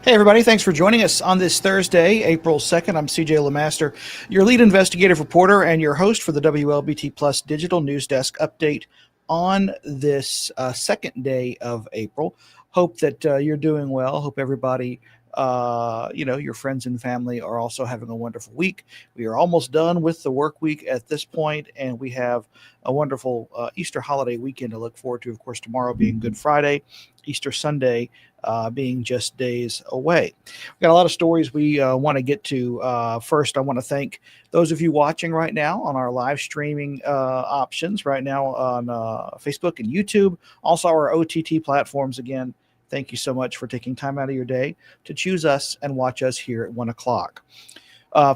Hey, everybody. Thanks for joining us on this Thursday, April 2nd. I'm CJ LeMaster, your lead investigative reporter and your host for the WLBT Plus Digital News Desk update on this second day of April. Hope that you're doing well. Hope everybody, your friends and family are also having a wonderful week. We are almost done with the work week at this point, and we have a wonderful Easter holiday weekend to look forward to. Of course, tomorrow being Good Friday, Easter Sunday being just days away. We've got a lot of stories we want to get to. First, I want to thank those of you watching right now on our live streaming options right now on Facebook and YouTube. Also, our OTT platforms. Again, thank you so much for taking time out of your day to choose us and watch us here at 1 o'clock.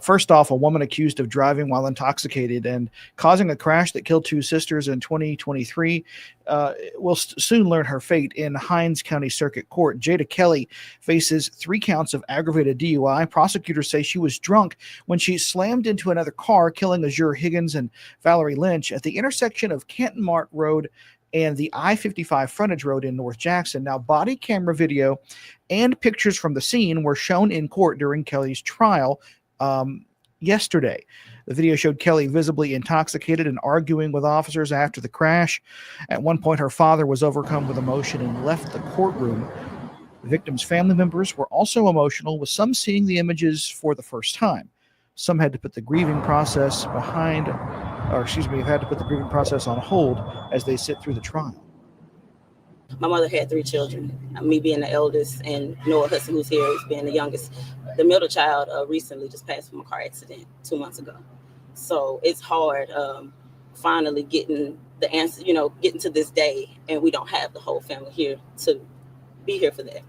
First off, a woman accused of driving while intoxicated and causing a crash that killed two sisters in 2023 will soon learn her fate in Hinds County Circuit Court. Jada Kelly faces 3 counts of aggravated DUI. Prosecutors say she was drunk when she slammed into another car, killing Azure Higgins and Valerie Lynch at the intersection of Canton Mart Road and the I-55 frontage road in North Jackson. Now, body camera video and pictures from the scene were shown in court during Kelly's trial yesterday. The video showed Kelly visibly intoxicated and arguing with officers after the crash. At one point, her father was overcome with emotion and left the courtroom. The victim's family members were also emotional, with some seeing the images for the first time. Some had to put the grieving process on hold as they sit through the trial. My mother had 3 children, me being the eldest, and Noah Hudson, who's here, is being the youngest. The middle child recently just passed from a car accident 2 months ago. So it's hard finally getting the answer, getting to this day, and we don't have the whole family here to be here for that.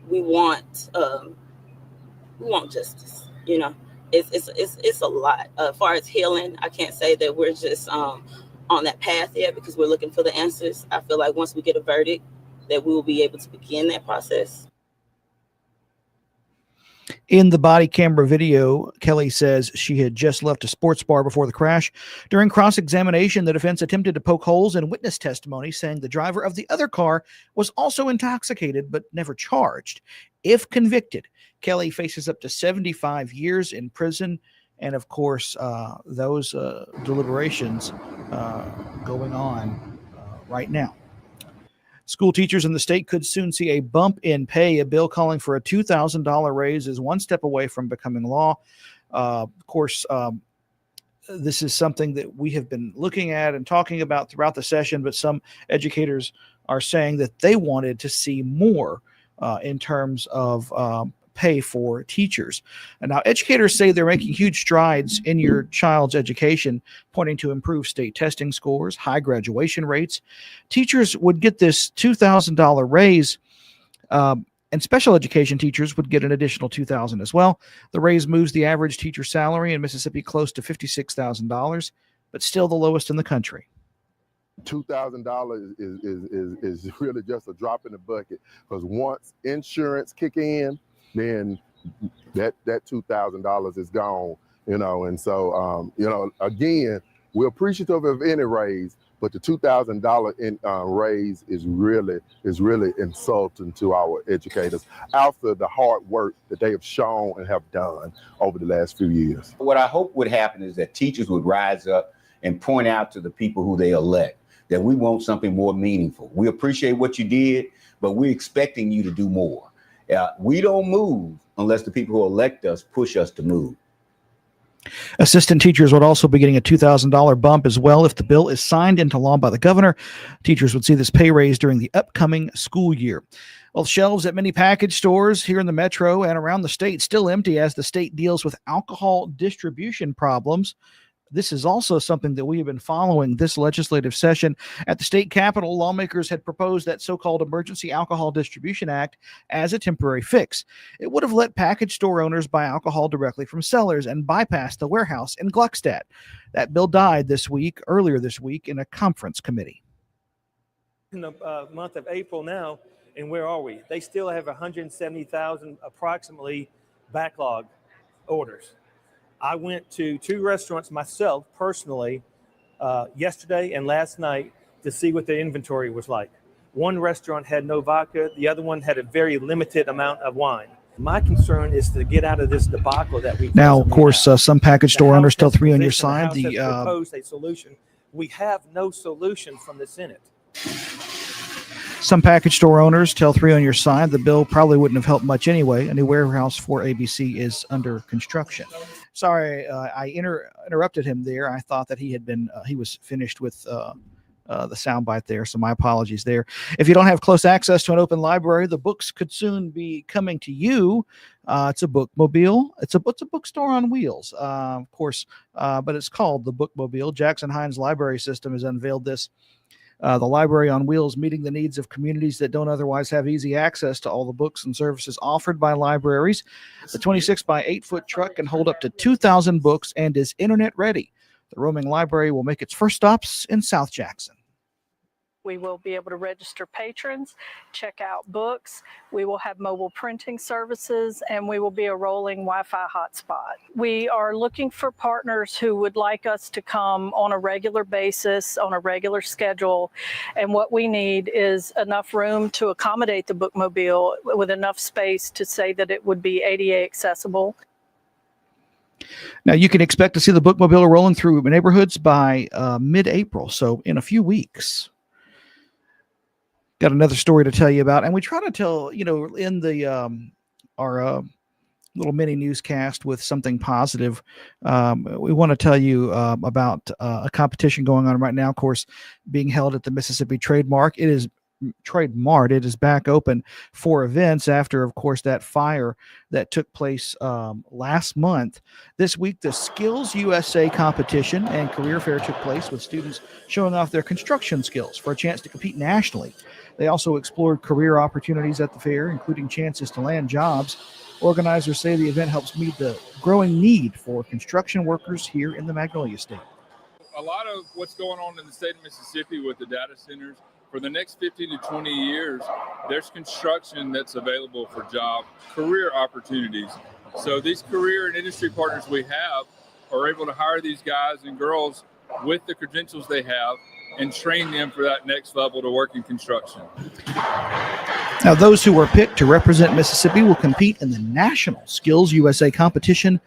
We want justice. It's a lot. As far as healing, I can't say that we're just on that path yet, because we're looking for the answers. I feel like once we get a verdict, that we will be able to begin that process. In the body camera video, Kelly says she had just left a sports bar before the crash. During cross-examination, the defense attempted to poke holes in witness testimony, saying the driver of the other car was also intoxicated but never charged. If convicted, Kelly faces up to 75 years in prison. And of course, those deliberations going on right now. School teachers in the state could soon see a bump in pay. A bill calling for a $2,000 raise is one step away from becoming law. Of course, this is something that we have been looking at and talking about throughout the session, but some educators are saying that they wanted to see more in terms of pay for teachers. And now educators say they're making huge strides in your child's education, pointing to improved state testing scores, high graduation rates. Teachers would get this $2,000 raise, and And special education teachers would get an additional $2,000 as well. The raise moves the average teacher salary in Mississippi close to $56,000, but still the lowest in the country. $2,000 is really just a drop in the bucket, because once insurance kick in, then that $2,000 is gone, and so again, we're appreciative of any raise, but the $2,000 raise is really insulting to our educators after the hard work that they have shown and have done over the last few years. What I hope would happen is that teachers would rise up and point out to the people who they elect that we want something more meaningful. We appreciate what you did, but we're expecting you to do more. We don't move unless the people who elect us push us to move. Assistant teachers would also be getting a $2,000 bump as well if the bill is signed into law by the governor. Teachers would see this pay raise during the upcoming school year. Well, shelves at many package stores here in the metro and around the state still empty as the state deals with alcohol distribution problems. This is also something that we have been following this legislative session. At the state capitol, lawmakers had proposed that so-called Emergency Alcohol Distribution Act as a temporary fix. It would have let package store owners buy alcohol directly from sellers and bypass the warehouse in Gluckstadt. That bill died earlier this week, in a conference committee. In the month of April now, and where are we? They still have 170,000 approximately backlog orders. I went to 2 restaurants myself personally yesterday and last night to see what the inventory was like. One restaurant had no vodka. The other one had a very limited amount of wine. My concern is to get out of this debacle that we now. Of course, some package store owners tell 3 on your side. The proposed a solution. We have no solution from the Senate. Some package store owners tell 3 on your side the bill probably wouldn't have helped much anyway. A new warehouse for ABC is under construction. Sorry, I interrupted him there. I thought that he was finished with the soundbite there, so my apologies there. If you don't have close access to an open library, the books could soon be coming to you. It's a bookmobile. It's a bookstore on wheels, of course, but it's called the Bookmobile. Jackson Hines Library System has unveiled this. The library on wheels, meeting the needs of communities that don't otherwise have easy access to all the books and services offered by libraries. The 26 by 8 foot truck can hold up to 2,000 books and is internet ready. The roaming library will make its first stops in South Jackson. We will be able to register patrons, check out books. We will have mobile printing services, and we will be a rolling Wi-Fi hotspot. We are looking for partners who would like us to come on a regular basis, on a regular schedule. And what we need is enough room to accommodate the bookmobile with enough space to say that it would be ADA accessible. Now, you can expect to see the bookmobile rolling through neighborhoods by mid-April, so in a few weeks. Got another story to tell you about, and we try to tell, in the our little mini newscast with something positive. We want to tell you about a competition going on right now, of course, being held at the Mississippi Trade Mart. It is back open for events after, of course, that fire that took place last month. This week, the Skills USA competition and career fair took place with students showing off their construction skills for a chance to compete nationally. They also explored career opportunities at the fair, including chances to land jobs. Organizers say the event helps meet the growing need for construction workers here in the Magnolia State. A lot of what's going on in the state of Mississippi with the data centers, for the next 15 to 20 years, there's construction that's available for job career opportunities. So these career and industry partners we have are able to hire these guys and girls with the credentials they have and train them for that next level to work in construction. Now, those who are picked to represent Mississippi will compete in the National Skills USA competition,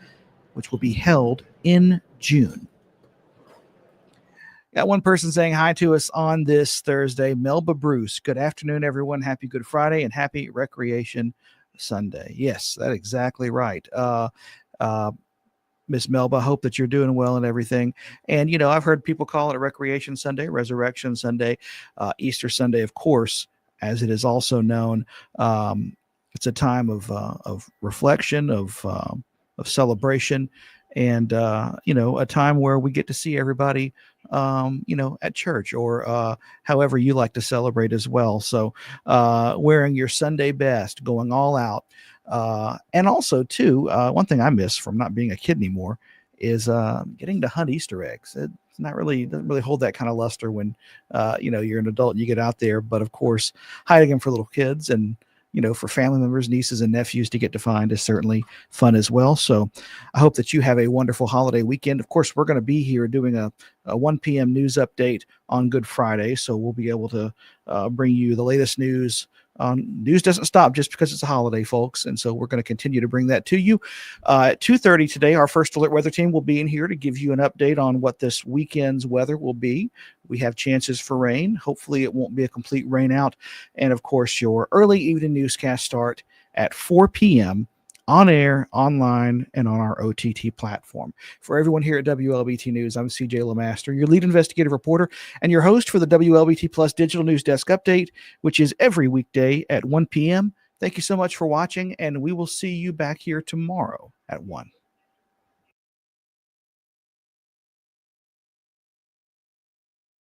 which will be held in June. Got one person saying hi to us on this Thursday, Melba Bruce. Good afternoon, everyone. Happy Good Friday and happy Recreation Sunday. Yes, that's exactly right. Miss Melba, hope that you're doing well and everything. And, I've heard people call it a Recreation Sunday, Resurrection Sunday, Easter Sunday, of course, as it is also known. It's a time of reflection, of celebration, and a time where we get to see everybody at church or however you like to celebrate as well. So wearing your Sunday best, going all out. And also too, one thing I miss from not being a kid anymore is getting to hunt Easter eggs. It's not really, doesn't really hold that kind of luster when you're an adult and you get out there. But of course, hiding them for little kids and for family members, nieces, and nephews to get to find is certainly fun as well. So I hope that you have a wonderful holiday weekend. Of course, we're going to be here doing a 1 p.m. news update on Good Friday. So we'll be able to bring you the latest news. News doesn't stop just because it's a holiday, folks. And so we're going to continue to bring that to you. At 2:30 today, our First Alert Weather Team will be in here to give you an update on what this weekend's weather will be. We have chances for rain. Hopefully it won't be a complete rain out. And of course, your early evening newscast start at 4 p.m. on air, online, and on our OTT platform. For everyone here at WLBT News, I'm CJ LeMaster, your lead investigative reporter and your host for the WLBT Plus Digital News Desk Update, which is every weekday at 1 p.m. Thank you so much for watching, and we will see you back here tomorrow at 1.